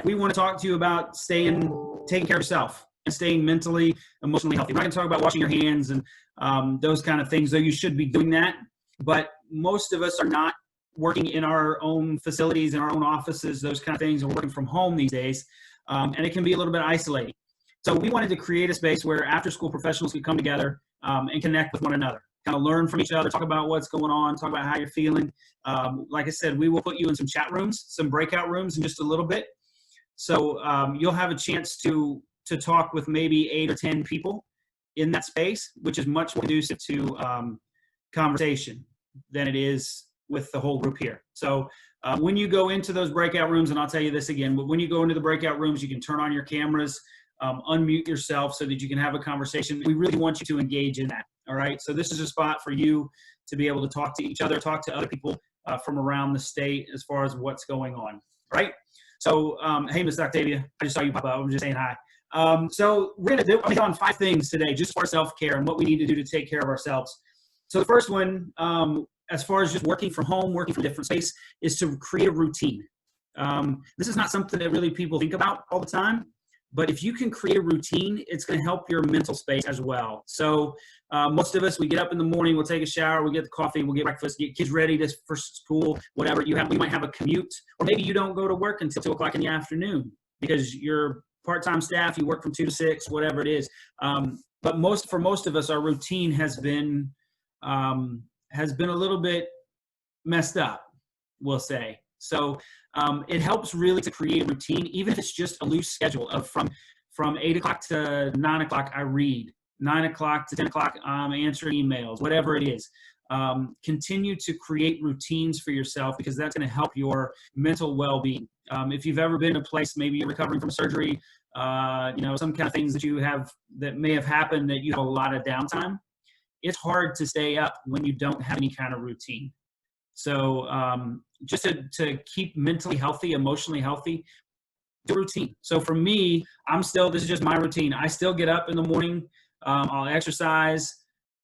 we want to talk to you about taking care of yourself and staying mentally, emotionally healthy. We're not going to talk about washing your hands and those kind of things, though you should be doing that. But most of us are not working in our own facilities, in our own offices, those kind of things, and we're working from home these days. And it can be a little bit isolating. So we wanted to create a space where after-school professionals could come together and connect with one another, kind of learn from each other, talk about what's going on, talk about how you're feeling. Like I said, we will put you in some chat rooms, some breakout rooms in just a little bit. So you'll have a chance to talk with maybe 8 or 10 people in that space, which is much more conducive to conversation than it is with the whole group here. So when you go into those breakout rooms, and I'll tell you this again, but when you go into the breakout rooms, you can turn on your cameras, unmute yourself so that you can have a conversation. We really want you to engage in that, all right? So this is a spot for you to be able to talk to each other, talk to other people from around the state as far as what's going on, right? So, hey, Miss Octavia, I just saw you pop up. I'm just saying hi. So we're going to hit on 5 things today just for self-care and what we need to do to take care of ourselves. So the first one, as far as just working from home, working from different space, is to create a routine. This is not something that really people think about all the time, but if you can create a routine, it's going to help your mental space as well. So most of us, we get up in the morning, we'll take a shower, we get the coffee, we'll get breakfast, get kids ready for school, whatever you have. We might have a commute, or maybe you don't go to work until 2 o'clock in the afternoon because you're part-time staff, you work from 2 to 6, whatever it is. But for most of us, our routine has been a little bit messed up, we'll say. So it helps really to create a routine, even if it's just a loose schedule of from 8 o'clock to 9 o'clock, I read. 9 o'clock to 10 o'clock, I'm answering emails, whatever it is. Continue to create routines for yourself because that's going to help your mental well-being. If you've ever been in a place, maybe you're recovering from surgery, some kind of things that may have happened that you have a lot of downtime, it's hard to stay up when you don't have any kind of routine. So just to keep mentally healthy, emotionally healthy, do a routine. So for me, this is just my routine. I still get up in the morning. I'll exercise.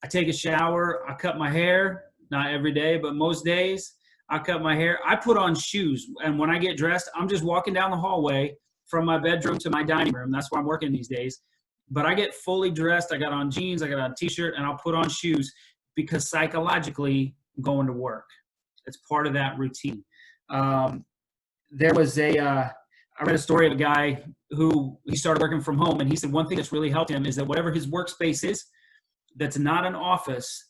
I take a shower. I cut my hair. Not every day, but most days. I cut my hair. I put on shoes. And when I get dressed, I'm just walking down the hallway from my bedroom to my dining room. That's where I'm working these days. But I get fully dressed. I got on jeans. I got on a t-shirt. And I'll put on shoes because psychologically, I'm going to work. It's part of that routine. There was I read a story of a guy who he started working from home, and he said one thing that's really helped him is that whatever his workspace is, that's not an office,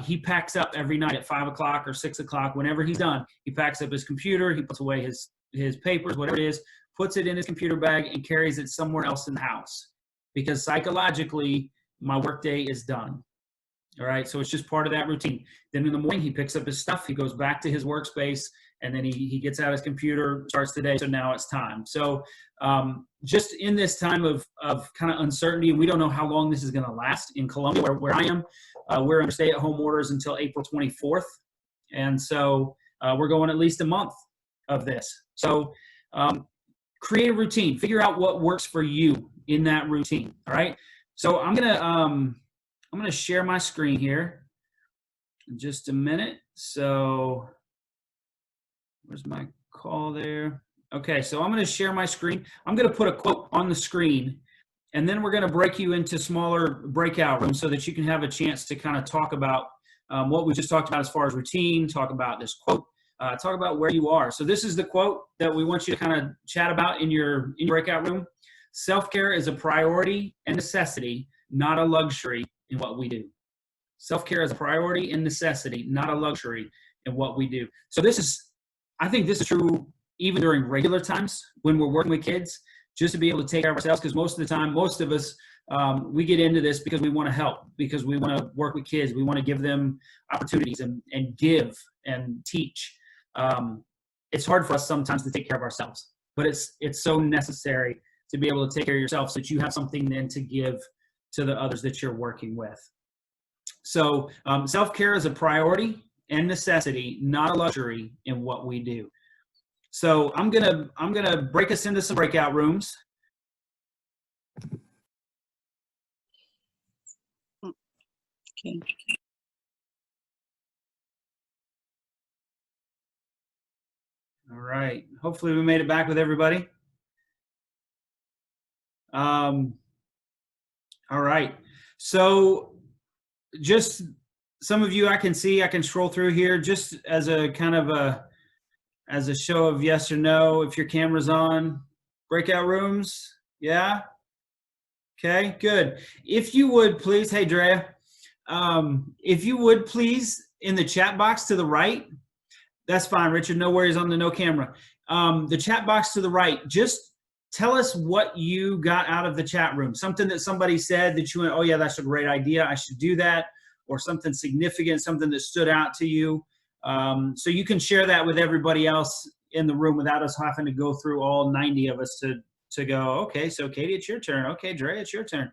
he packs up every night at 5 o'clock or 6 o'clock. Whenever he's done, he packs up his computer, he puts away his papers, whatever it is, puts it in his computer bag and carries it somewhere else in the house. Because psychologically, my workday is done. All right, so it's just part of that routine. Then in the morning, he picks up his stuff, he goes back to his workspace, and then he gets out his computer, starts the day, so now it's time. So just in this time of kind of uncertainty, and we don't know how long this is going to last in Columbia, where I am. We're under stay-at-home orders until April 24th, and so we're going at least a month of this. So create a routine. Figure out what works for you in that routine, all right? So I'm gonna share my screen here in just a minute. So where's my call there? Okay, so I'm gonna share my screen. I'm gonna put a quote on the screen, and then we're gonna break you into smaller breakout rooms so that you can have a chance to kind of talk about what we just talked about as far as routine, talk about this quote, talk about where you are. So this is the quote that we want you to kind of chat about in your breakout room. Self-care is a priority and necessity, not a luxury in what we do. Self-care is a priority and necessity, not a luxury in what we do. So I think this is true even during regular times when we're working with kids, just to be able to take care of ourselves, because most of the time, most of us, we get into this because we want to help, because we want to work with kids. We want to give them opportunities and give and teach. It's hard for us sometimes to take care of ourselves, but it's so necessary to be able to take care of yourself so that you have something then to give to the others that you're working with. So self-care is a priority and necessity, not a luxury in what we do. So I'm gonna break us into some breakout rooms. Okay. All right. Hopefully we made it back with everybody. Um, all right. So just some of you I can see, I can scroll through here just as a kind of as a show of yes or no. If your camera's on, breakout rooms. Yeah. Okay, good. If you would please, hey Drea, if you would please in the chat box to the right, that's fine, Richard. No worries on the no camera. The chat box to the right, just tell us what you got out of the chat room. Something that somebody said that you went, oh yeah, that's a great idea. I should do that. Or something significant, something that stood out to you. So you can share that with everybody else in the room without us having to go through all 90 of us to go, okay, so Katie, it's your turn. Okay, Dre, it's your turn.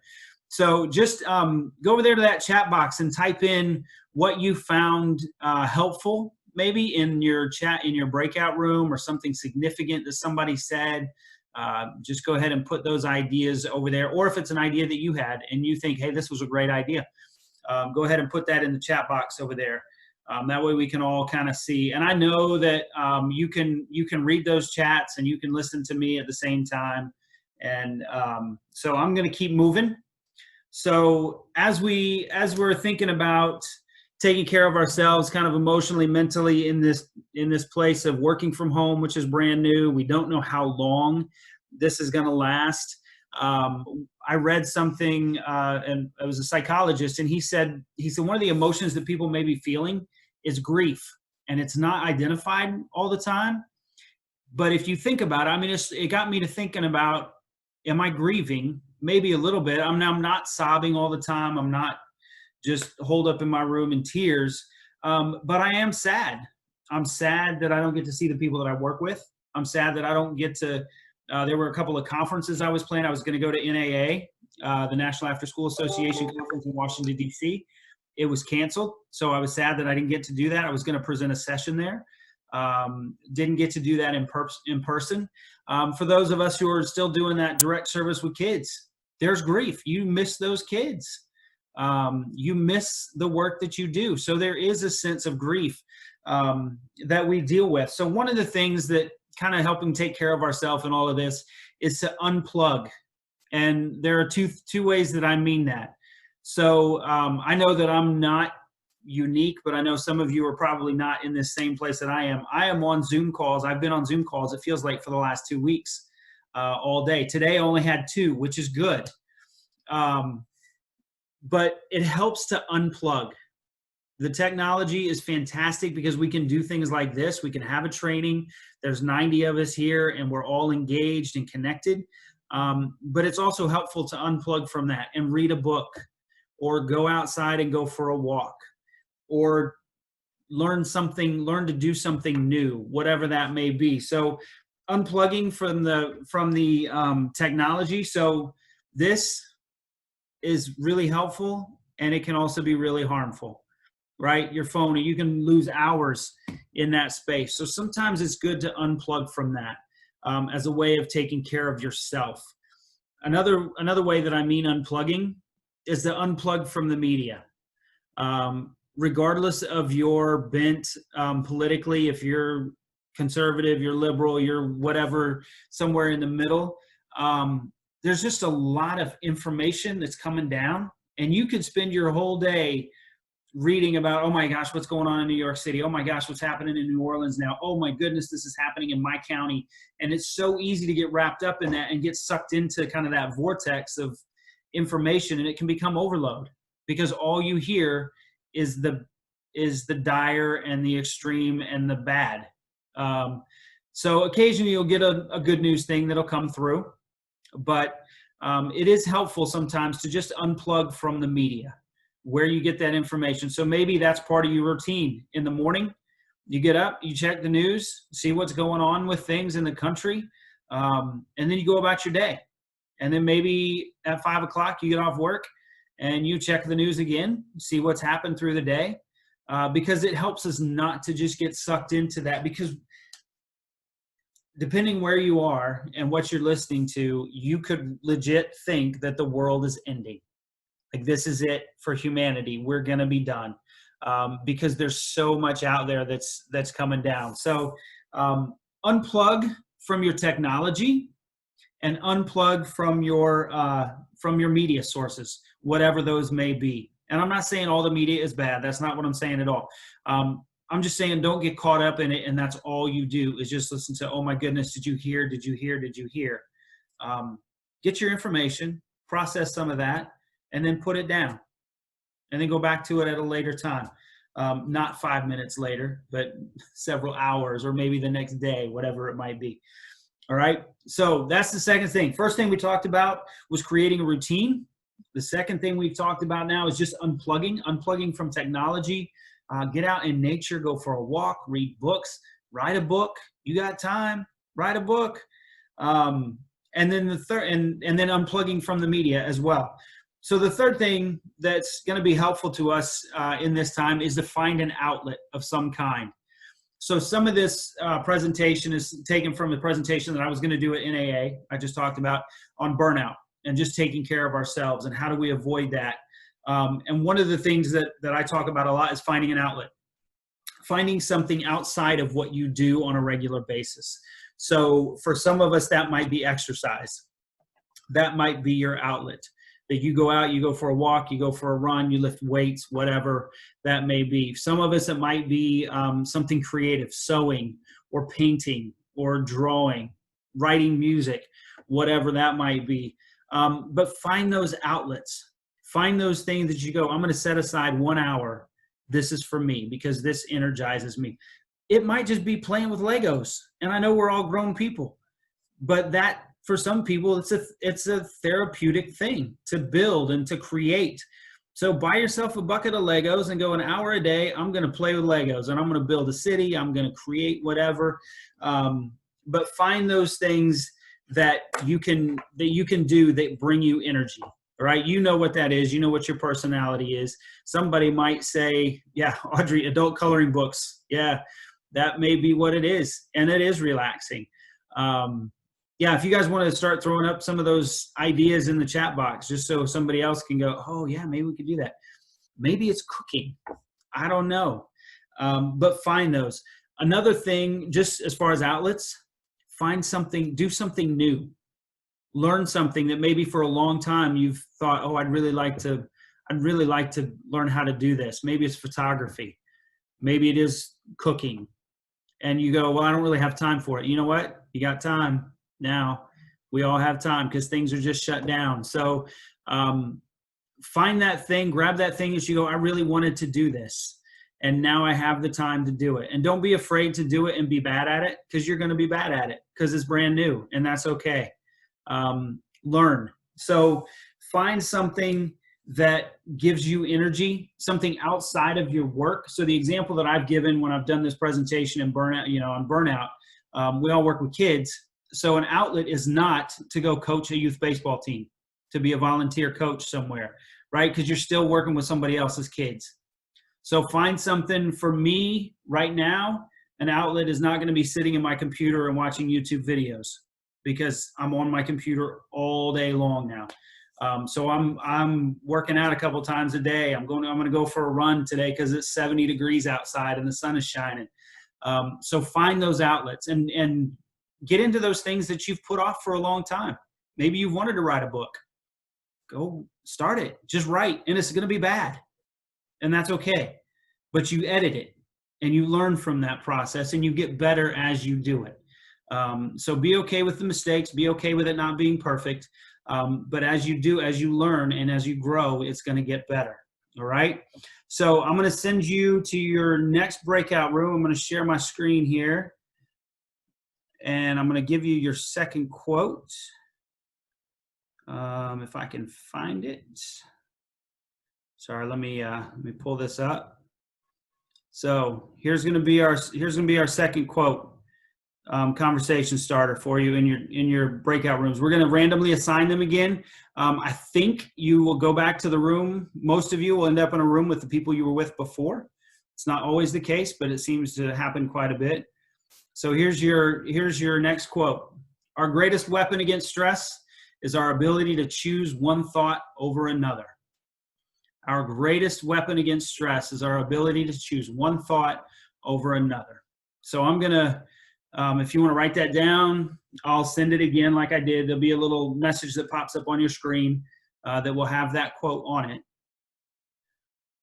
So just go over there to that chat box and type in what you found helpful, maybe in your chat, in your breakout room, or something significant that somebody said. Just go ahead and put those ideas over there. Or if it's an idea that you had and you think, hey, this was a great idea, go ahead and put that in the chat box over there. That way we can all kind of see. And I know that you can read those chats and you can listen to me at the same time. And so I'm going to keep moving. So as we're thinking about taking care of ourselves, kind of emotionally, mentally, in this place of working from home, which is brand new, we don't know how long this is going to last. I read something, and it was a psychologist, and he said one of the emotions that people may be feeling is grief, and it's not identified all the time. But if you think about it, I mean, it got me to thinking about, am I grieving? Maybe a little bit. I'm not sobbing all the time. I'm not just holed up in my room in tears. But I am sad. I'm sad that I don't get to see the people that I work with. I'm sad that I don't get to, there were a couple of conferences I was planning. I was going to go to NAA, the National After-School Association conference in Washington, D.C. It was canceled. So I was sad that I didn't get to do that. I was going to present a session there. Didn't get to do that in person. For those of us who are still doing that direct service with kids, there's grief. You miss those kids. You miss the work that you do. So there is a sense of grief that we deal with. So one of the things that kind of helping take care of ourselves in all of this is to unplug. And there are two ways that I mean that. So I know that I'm not unique, but I know some of you are probably not in this same place that I am. I am on Zoom calls. I've been on Zoom calls, it feels like, for the last 2 weeks, all day. Today I only had 2, which is good. But it helps to unplug. The technology is fantastic because we can do things like this. We can have a training. There's 90 of us here and we're all engaged and connected. But it's also helpful to unplug from that and read a book, or go outside and go for a walk, or learn to do something new, whatever that may be. So unplugging from the technology. So this is really helpful, and it can also be really harmful, right? Your phone, you can lose hours in that space. So sometimes it's good to unplug from that as a way of taking care of yourself. Another way that I mean unplugging is to unplug from the media. Regardless of your bent politically, if you're conservative, you're liberal, you're whatever, somewhere in the middle, there's just a lot of information that's coming down, and you could spend your whole day reading about, oh my gosh, what's going on in New York City? Oh my gosh, what's happening in New Orleans now? Oh my goodness, this is happening in my county. And it's so easy to get wrapped up in that and get sucked into kind of that vortex of information, and it can become overload because all you hear is the dire and the extreme and the bad. So occasionally you'll get a good news thing that'll come through, but it is helpful sometimes to just unplug from the media, where you get that information. So maybe that's part of your routine. In the morning, you get up, you check the news, see what's going on with things in the country, and then you go about your day. And then maybe at 5 o'clock, you get off work and you check the news again, see what's happened through the day, because it helps us not to just get sucked into that. Because depending where you are and what you're listening to, you could legit think that the world is ending. Like, this is it for humanity. We're going to be done, because there's so much out there that's coming down. So unplug from your technology and unplug from your media sources, whatever those may be. And I'm not saying all the media is bad. That's not what I'm saying at all. I'm just saying don't get caught up in it, and that's all you do is just listen to, oh my goodness, did you hear? Did you hear? Did you hear? Get your information, process some of that, and then put it down. And then go back to it at a later time. Not 5 minutes later, but several hours or maybe the next day, whatever it might be. All right. So that's the second thing. First thing we talked about was creating a routine. The second thing we've talked about now is just unplugging from technology. Get out in nature, go for a walk, read books, write a book. You got time, write a book. And then the third, and then unplugging from the media as well. So the third thing that's going to be helpful to us in this time is to find an outlet of some kind. So some of this presentation is taken from the presentation that I was going to do at NAA. I just talked about on burnout and just taking care of ourselves and how do we avoid that. And one of the things that I talk about a lot is finding an outlet, finding something outside of what you do on a regular basis. So for some of us, that might be exercise. That might be your outlet. That you go out, you go for a walk, you go for a run, you lift weights, whatever that may be. Some of us, it might be something creative, sewing or painting or drawing, writing music, whatever that might be. But find those outlets. Find those things that you go, I'm going to set aside 1 hour. This is for me because this energizes me. It might just be playing with Legos. And I know we're all grown people, but that, for some people, it's a therapeutic thing to build and to create. So buy yourself a bucket of Legos and go an hour a day. I'm going to play with Legos and I'm going to build a city. I'm going to create whatever. But find those things that you can do that bring you energy. All right. You know what that is. You know what your personality is. Somebody might say, yeah, Audrey, adult coloring books. Yeah, that may be what it is. And it is relaxing. Yeah, if you guys want to start throwing up some of those ideas in the chat box, just so somebody else can go, oh, yeah, maybe we could do that. Maybe it's cooking. I don't know. But find those. Another thing, just as far as outlets, find something, do something new. Learn something that maybe for a long time you've thought, oh, I'd really like to learn how to do this. Maybe it's photography. Maybe it is cooking. And you go, well, I don't really have time for it. You know what? You got time. Now we all have time because things are just shut down. So find that thing, grab that thing as you go, I really wanted to do this. And now I have the time to do it. And don't be afraid to do it and be bad at it because you're going to be bad at it because it's brand new and that's okay. Learn. So find something that gives you energy, something outside of your work. So the example that I've given when I've done this presentation in burnout, on burnout, we all work with kids. So an outlet is not to go coach a youth baseball team, to be a volunteer coach somewhere, right? Because you're still working with somebody else's kids. So find something. For me right now, an outlet is not going to be sitting in my computer and watching YouTube videos because I'm on my computer all day long now. So I'm working out a couple times a day. I'm going to go for a run today because it's 70 degrees outside and the sun is shining. So find those outlets and get into those things that you've put off for a long time. Maybe you've wanted to write a book. Go start it. Just write. And it's going to be bad. And that's okay. But you edit it and you learn from that process and you get better as you do it. So be okay with the mistakes. Be okay with it not being perfect. But as you learn and as you grow, it's going to get better. All right. So I'm going to send you to your next breakout room. I'm going to share my screen here. And I'm going to give you your second quote. If I can find it. Sorry, let me pull this up. So here's going to be our second quote, conversation starter for you in your breakout rooms. We're going to randomly assign them again. I think you will go back to the room. Most of you will end up in a room with the people you were with before. It's not always the case, but it seems to happen quite a bit. So here's your next quote. Our greatest weapon against stress is our ability to choose one thought over another. Our greatest weapon against stress is our ability to choose one thought over another. So I'm going to, if you want to write that down, I'll send it again like I did. There'll be a little message that pops up on your screen that will have that quote on it.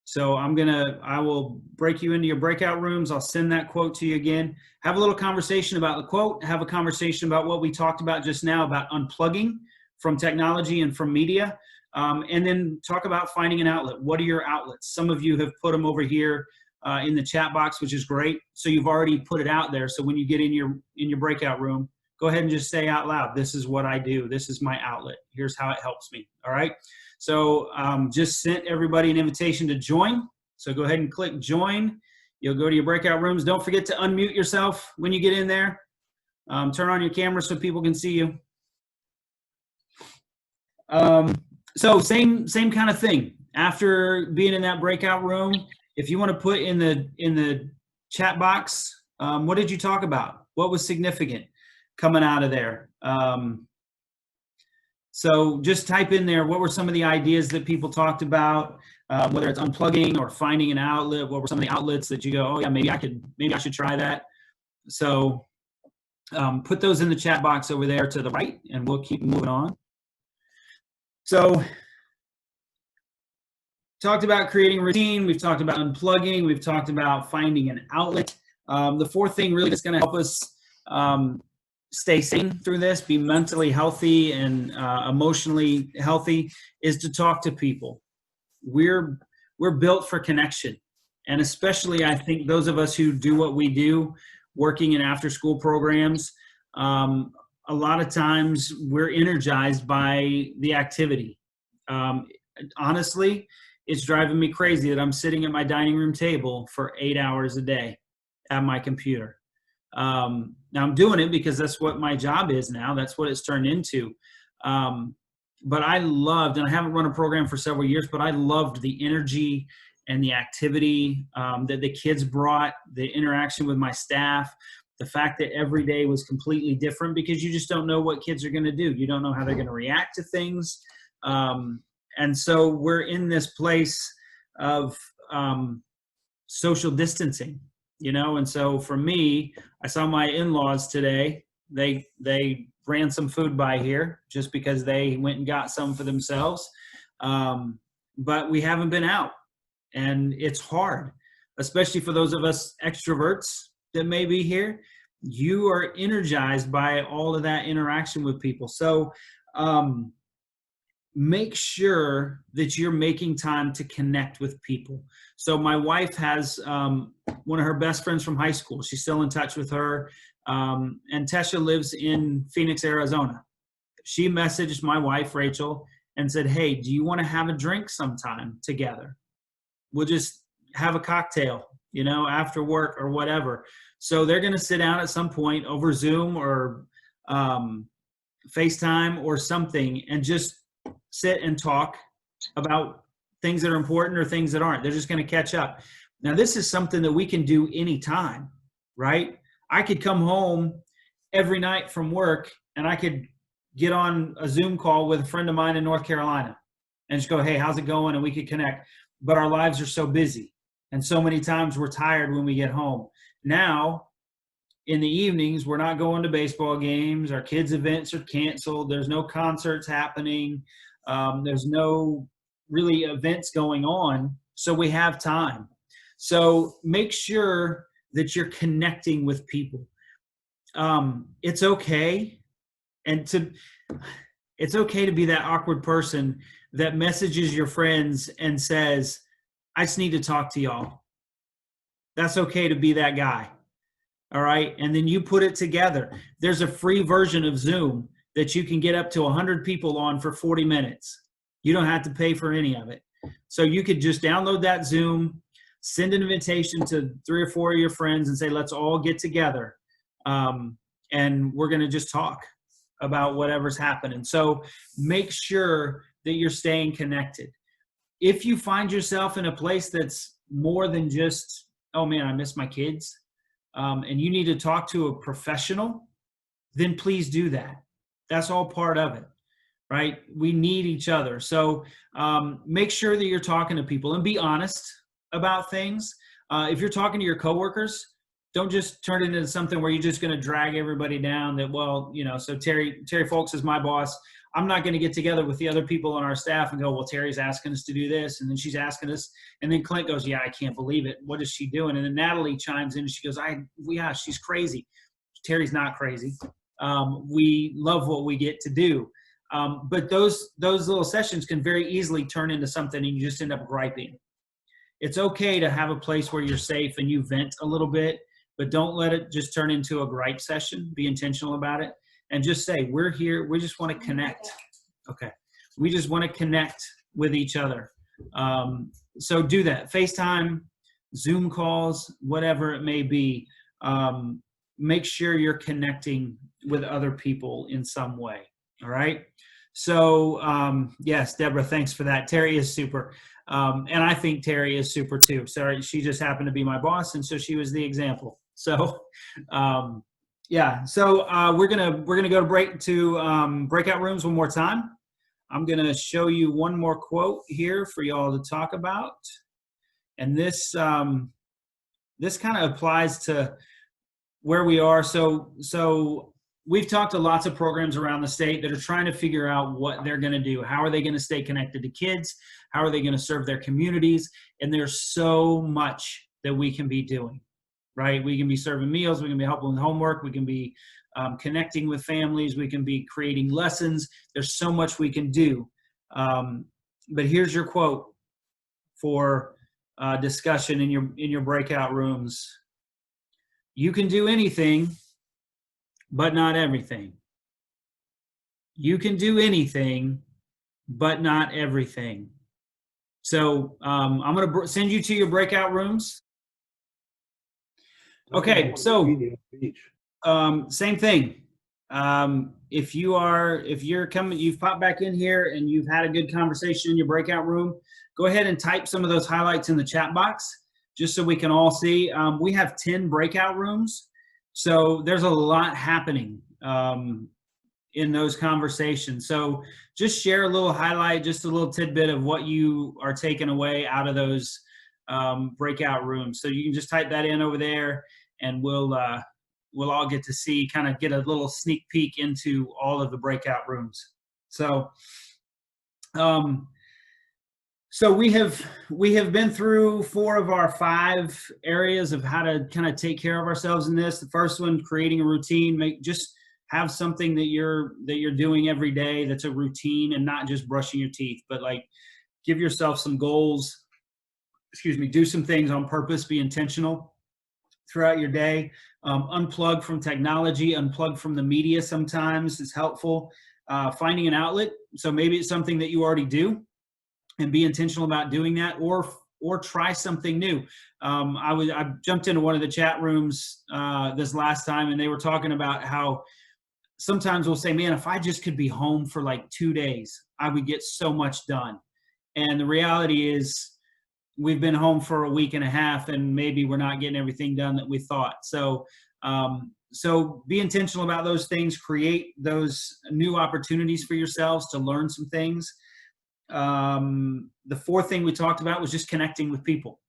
So I will break you into your breakout rooms. I'll send that quote to you again. Have a little conversation about the quote. Have a conversation about what we talked about just now about unplugging from technology and from media. And then talk about finding an outlet. What are your outlets? Some of you have put them over here in the chat box, which is great. So you've already put it out there. So when you get in your breakout room, go ahead and just say out loud, this is what I do. This is my outlet. Here's how it helps me. All right. So just sent everybody an invitation to join. So go ahead and click join. You'll go to your breakout rooms. Don't forget to unmute yourself when you get in there. Turn on your camera so people can see you. So same kind of thing. After being in that breakout room, if you want to put in the chat box, what did you talk about? What was significant coming out of there? So just type in there, what were some of the ideas that people talked about, whether it's unplugging or finding an outlet. What were some of the outlets that you go, oh yeah, maybe I should try that. So put those in the chat box over there to the right, and we'll keep moving on. So talked about creating a routine. We've talked about unplugging. We've talked about finding an outlet. The fourth thing really that's going to help us stay sane through this, be mentally healthy and emotionally healthy, is to talk to people. We're built for connection. And especially, I think those of us who do what we do, working in after-school programs, a lot of times we're energized by the activity. Honestly, it's driving me crazy that I'm sitting at my dining room table for 8 hours a day at my computer. Now I'm doing it because that's what my job is now. That's what it's turned into. But I loved, and I haven't run a program for several years, but I loved the energy and the activity that the kids brought, the interaction with my staff, the fact that every day was completely different, because you just don't know what kids are going to do. You don't know how they're going to react to things. And so we're in this place of social distancing, you know? And so for me, I saw my in-laws today. They ran some food by here just because they went and got some for themselves. But we haven't been out, and it's hard, especially for those of us extroverts that may be here. You are energized by all of that interaction with people. So make sure that you're making time to connect with people. So my wife has one of her best friends from high school. She's still in touch with her. And Tesha lives in Phoenix, Arizona. She messaged my wife, Rachel, and said, hey, do you want to have a drink sometime together? We'll just have a cocktail, you know, after work or whatever. So they're going to sit down at some point over Zoom or FaceTime or something and just sit and talk about things that are important or things that aren't. They're just going to catch up. Now, this is something that we can do anytime, right? I could come home every night from work and I could get on a Zoom call with a friend of mine in North Carolina and just go, hey, how's it going? And we could connect. But our lives are so busy. And so many times we're tired when we get home. Now, in the evenings, we're not going to baseball games. Our kids' events are canceled. There's no concerts happening. There's no really events going on. So we have time. So make sure that you're connecting with people. It's okay. It's okay to be that awkward person that messages your friends and says, I just need to talk to y'all. That's okay to be that guy. All right. And then you put it together. There's a free version of Zoom that you can get up to 100 people on for 40 minutes. You don't have to pay for any of it. So you could just download that Zoom, send an invitation to 3 or 4 of your friends and say, let's all get together. And we're going to just talk about whatever's happening. So make sure that you're staying connected. If you find yourself in a place that's more than just, oh man, I miss my kids, and you need to talk to a professional, then please do that. That's all part of it, right? We need each other. So make sure that you're talking to people and be honest about things. If you're talking to your coworkers, don't just turn it into something where you're just going to drag everybody down that, well, you know, so Terry Folks is my boss. I'm not going to get together with the other people on our staff and go, well, Terry's asking us to do this. And then she's asking us. And then Clint goes, yeah, I can't believe it. What is she doing? And then Natalie chimes in and she goes, yeah, she's crazy. Terry's not crazy. We love what we get to do. But those little sessions can very easily turn into something and you just end up griping. It's okay to have a place where you're safe and you vent a little bit, but don't let it just turn into a gripe session. Be intentional about it and just say, we're here. We just want to connect. Okay. We just want to connect with each other. So do that. FaceTime, Zoom calls, whatever it may be. Make sure you're connecting with other people in some way. All right. So yes, Deborah, thanks for that. Terry is super. And I think Terry is super too. Sorry, she just happened to be my boss, and so she was the example. So yeah. So we're gonna go to breakout rooms one more time. I'm gonna show you one more quote here for y'all to talk about, and this this kind of applies to where we are. So we've talked to lots of programs around the state that are trying to figure out what they're going to do. How are they going to stay connected to kids? How are they going to serve their communities? And there's so much that we can be doing, right? We can be serving meals. We can be helping with homework. We can be connecting with families. We can be creating lessons. There's so much we can do. But here's your quote for discussion in your breakout rooms. You can do anything, but not everything. You can do anything, but not everything. So I'm going to send you to your breakout rooms. Okay, so same thing. If you're coming, you've popped back in here and you've had a good conversation in your breakout room, go ahead and type some of those highlights in the chat box, just so we can all see. We have 10 breakout rooms. So there's a lot happening in those conversations. So just share a little highlight, just a little tidbit of what you are taking away out of those breakout rooms. So you can just type that in over there, and we'll all get to see, kind of get a little sneak peek into all of the breakout rooms. So so we have been through 4 of our 5 areas of how to kind of take care of ourselves in this. The first one, creating a routine. Just have something that you're doing every day that's a routine, and not just brushing your teeth, but like give yourself some goals. Excuse me. Do some things on purpose. Be intentional throughout your day. Unplug from technology. Unplug from the media. Sometimes is helpful. Finding an outlet. So maybe it's something that you already do, and be intentional about doing that, or try something new. I jumped into one of the chat rooms this last time, and they were talking about how sometimes we'll say, man, if I just could be home for like 2 days, I would get so much done. And the reality is we've been home for a week and a half, and maybe we're not getting everything done that we thought. So so be intentional about those things. Create those new opportunities for yourselves to learn some things. The 4th thing we talked about was just connecting with people.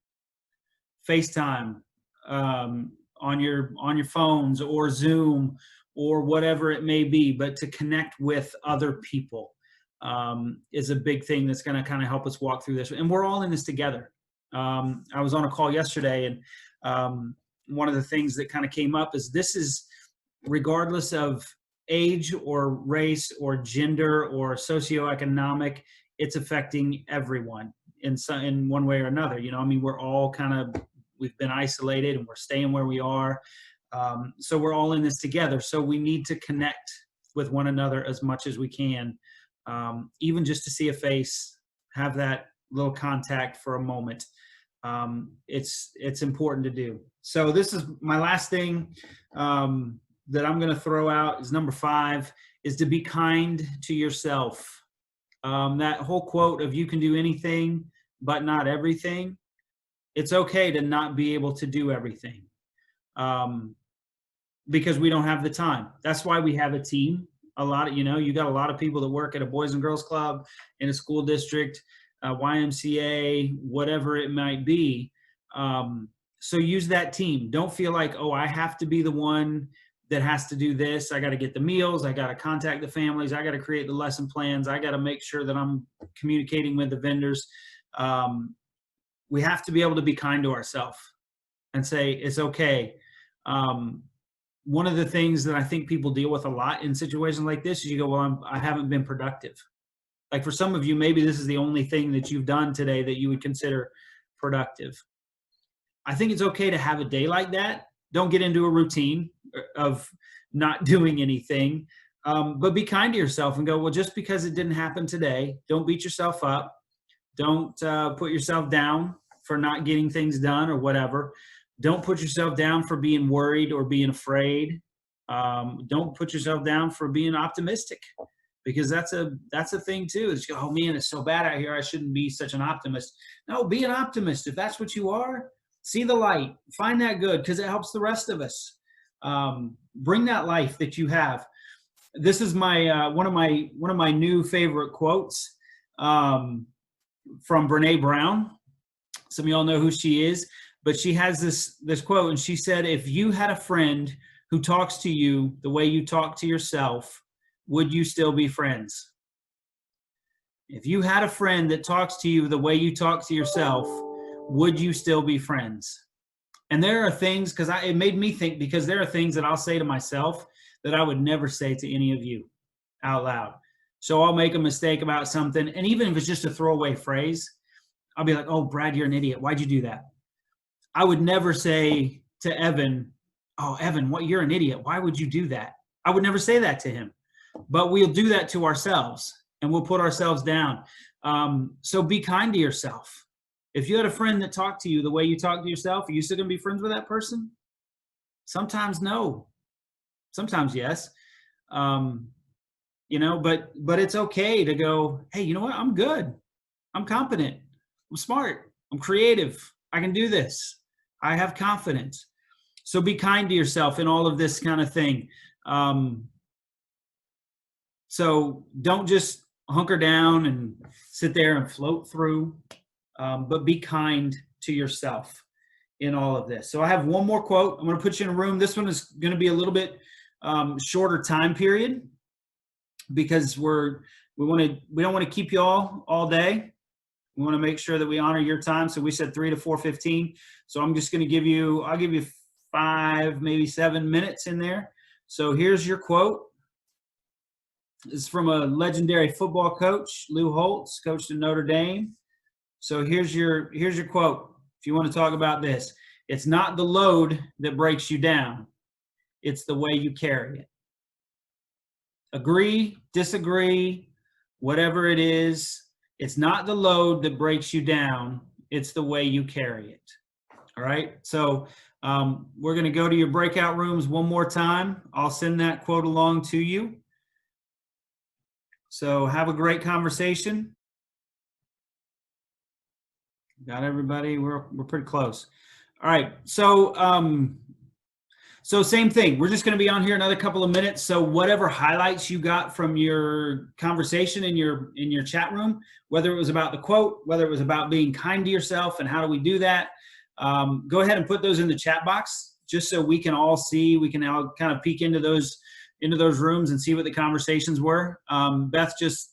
FaceTime on your phones, or Zoom, or whatever it may be, but to connect with other people is a big thing that's going to kind of help us walk through this. And we're all in this together. I was on a call yesterday, and one of the things that kind of came up is this is regardless of age or race or gender or socioeconomic, it's affecting everyone in one way or another. You know, I mean, we're all we've been isolated, and we're staying where we are. So we're all in this together. So we need to connect with one another as much as we can, even just to see a face, have that little contact for a moment. It's important to do. So this is my last thing that I'm going to throw out is number 5, is to be kind to yourself. That whole quote of you can do anything, but not everything. It's okay to not be able to do everything because we don't have the time. That's why we have a team. You got a lot of people that work at a Boys and Girls Club, in a school district, YMCA, whatever it might be. So use that team. Don't feel like, oh, I have to be the one that has to do this. I got to get the meals. I got to contact the families. I got to create the lesson plans. I got to make sure that I'm communicating with the vendors. We have to be able to be kind to ourselves and say, it's okay. One of the things that I think people deal with a lot in situations like this is you go, well, I haven't been productive. Like for some of you, maybe this is the only thing that you've done today that you would consider productive. I think it's okay to have a day like that. Don't get into a routine of not doing anything, but be kind to yourself and go, well, just because it didn't happen today, don't beat yourself up. Don't put yourself down for not getting things done or whatever. Don't put yourself down for being worried or being afraid. Don't put yourself down for being optimistic, because that's a thing too. It's, oh man, it's so bad out here, I shouldn't be such an optimist. No, be an optimist. If that's what you are, see the light, find that good, because it helps the rest of us. Bring that life that you have. This is my one of my new favorite quotes from Brene Brown. Some of y'all know who she is, but she has this quote, and she said, if you had a friend who talks to you the way you talk to yourself, would you still be friends? If you had a friend that talks to you the way you talk to yourself, would you still be friends? And there are things, because it made me think, because there are things that I'll say to myself that I would never say to any of you out loud. So I'll make a mistake about something, and even if it's just a throwaway phrase, I'll be like, oh, Brad, you're an idiot. Why'd you do that? I would never say to Evan, oh, Evan, what, you're an idiot. Why would you do that? I would never say that to him. But we'll do that to ourselves, and we'll put ourselves down. So be kind to yourself. If you had a friend that talked to you the way you talk to yourself, are you still going to be friends with that person? Sometimes no. Sometimes yes. But it's okay to go, hey, you know what? I'm good. I'm competent. I'm smart. I'm creative. I can do this. I have confidence. So be kind to yourself in all of this kind of thing. So don't just hunker down and sit there and float through, but be kind to yourself in all of this. So I have one more quote. I'm going to put you in a room. This one is going to be a little bit shorter time period, because we don't want to keep you all day. We want to make sure that we honor your time. So we said 3 to 4:15. So I'm just going to I'll give you 5, maybe 7 minutes in there. So here's your quote. It's from a legendary football coach, Lou Holtz, coached in Notre Dame. So here's your quote. If you want to talk about this, it's not the load that breaks you down. It's the way you carry it. Agree, disagree, whatever it is. It's not the load that breaks you down. It's the way you carry it. All right. So we're going to go to your breakout rooms one more time. I'll send that quote along to you. So have a great conversation. Got everybody? We're pretty close. All right. So same thing. We're just going to be on here another couple of minutes. So whatever highlights you got from your conversation in your chat room, whether it was about the quote, whether it was about being kind to yourself and how do we do that, go ahead and put those in the chat box, just so we can all see. We can now kind of peek into those rooms and see what the conversations were. Beth just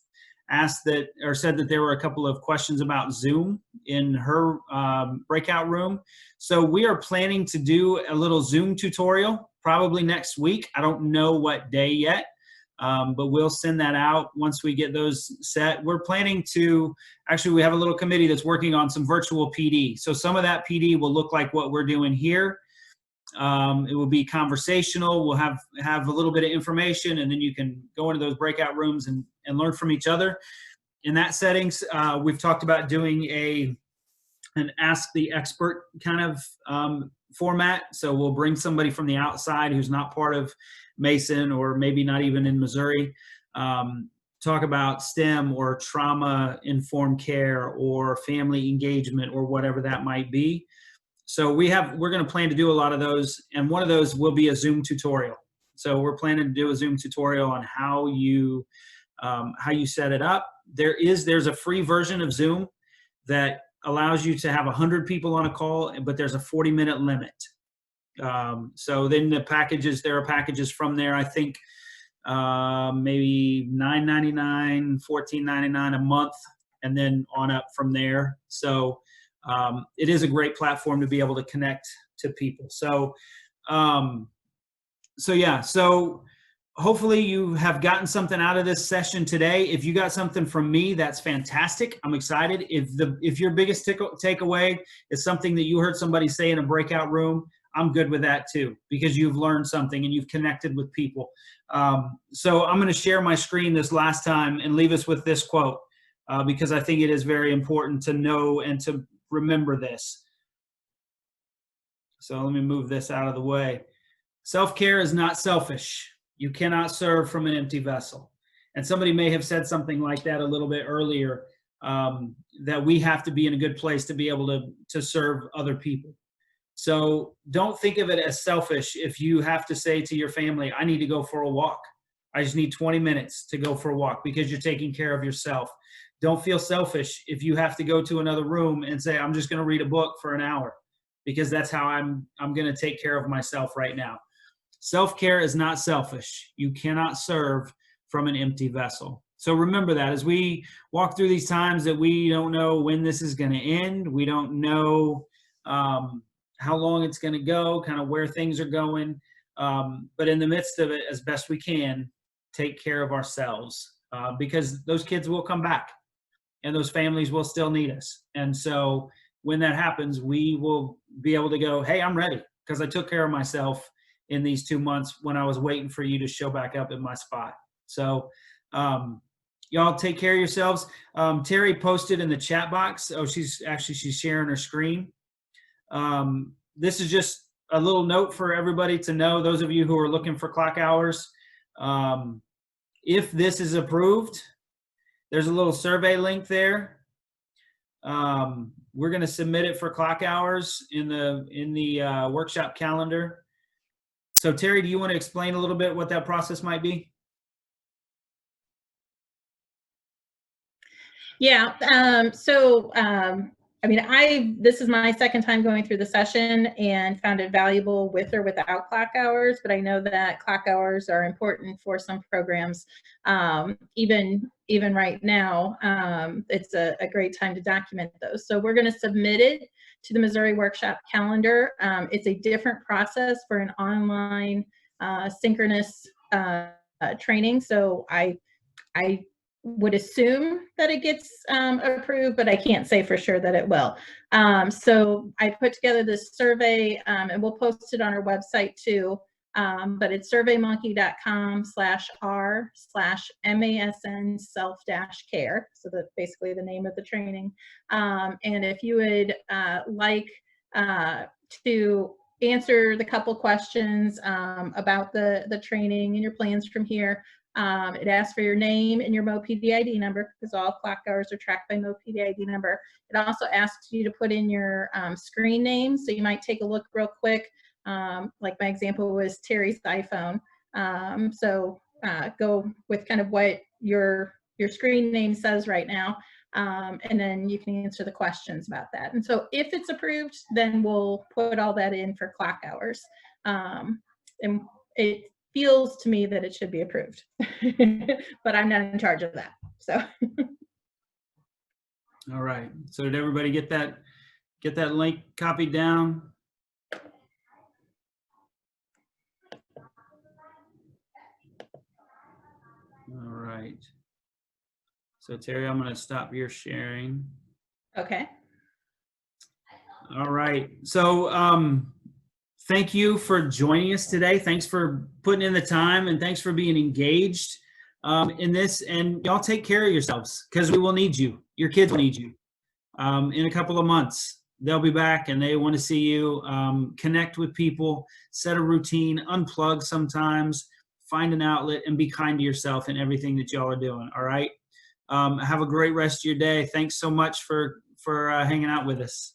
said that there were a couple of questions about Zoom in her breakout room. So we are planning to do a little Zoom tutorial probably next week. I don't know what day yet, but we'll send that out once we get those set. We're planning to, actually we have a little committee that's working on some virtual PD. So some of that PD will look like what we're doing here. It will be conversational. We'll have a little bit of information, and then you can go into those breakout rooms and learn from each other. In that settings, we've talked about doing an Ask the Expert kind of format. So we'll bring somebody from the outside who's not part of Mason, or maybe not even in Missouri, talk about STEM or trauma-informed care or family engagement or whatever that might be. So we're going to plan to do a lot of those, and one of those will be a Zoom tutorial. So we're planning to do a Zoom tutorial on how you set it up. There's a free version of Zoom that allows you to have 100 people on a call, but there's a 40-minute limit. So then there are packages from there, I think maybe $9.99, $14.99 a month, and then on up from there. So it is a great platform to be able to connect to people. So so hopefully you have gotten something out of this session today. If you got something from me, that's fantastic. I'm excited. If your biggest takeaway is something that you heard somebody say in a breakout room, I'm good with that too, because you've learned something and you've connected with people. So I'm going to share my screen this last time and leave us with this quote, because I think it is very important to know and to remember this. So let me move this out of the way. Self-care is not selfish. You cannot serve from an empty vessel. And somebody may have said something like that a little bit earlier, that we have to be in a good place to be able to serve other people. So don't think of it as selfish if you have to say to your family, I need to go for a walk. I just need 20 minutes to go for a walk, because you're taking care of yourself. Don't feel selfish if you have to go to another room and say, I'm just going to read a book for an hour, because that's how I'm going to take care of myself right now. Self-care is not selfish. You cannot serve from an empty vessel. So remember that as we walk through these times that we don't know when this is going to end. We don't know how long it's going to go, kind of where things are going. But in the midst of it, as best we can, take care of ourselves, because those kids will come back and those families will still need us. And so when that happens, we will be able to go, hey, I'm ready because I took care of myself in these 2 months when I was waiting for you to show back up in my spot. So y'all take care of yourselves. Terry posted in the chat box. Oh, she's sharing her screen. This is just a little note for everybody to know, those of you who are looking for clock hours. If this is approved, there's a little survey link there. We're going to submit it for clock hours in the workshop calendar. So Terry, do you want to explain a little bit what that process might be? Yeah. I mean, this is my second time going through the session and found it valuable with or without clock hours, but I know that clock hours are important for some programs. Even right now, it's a great time to document those. So we're going to submit it to the Missouri Workshop Calendar. It's a different process for an online synchronous training. So I would assume that it gets approved, but I can't say for sure that it will. So I put together this survey, and we'll post it on our website too. But it's surveymonkey.com/r/MASN self-care. So that's basically the name of the training. And if you would like to answer the couple questions about the training and your plans from here. It asks for your name and your MoPD ID number, because all clock hours are tracked by MoPD ID number. It also asks you to put in your screen name. So you might take a look real quick. Like my example was Terry's iPhone. Go with kind of what your screen name says right now. And then you can answer the questions about that. And so if it's approved, then we'll put all that in for clock hours. And it feels to me that it should be approved, but I'm not in charge of that. So. All right. So did everybody get that link copied down? All right. So Terry, I'm going to stop your sharing. Okay. All right. So thank you for joining us today. Thanks for putting in the time, and thanks for being engaged in this. And y'all take care of yourselves, because we will need you. Your kids will need you. In a couple of months, they'll be back and they want to see you. Connect with people, set a routine, unplug sometimes, find an outlet, and be kind to yourself in everything that y'all are doing. All right. Have a great rest of your day. Thanks so much for hanging out with us.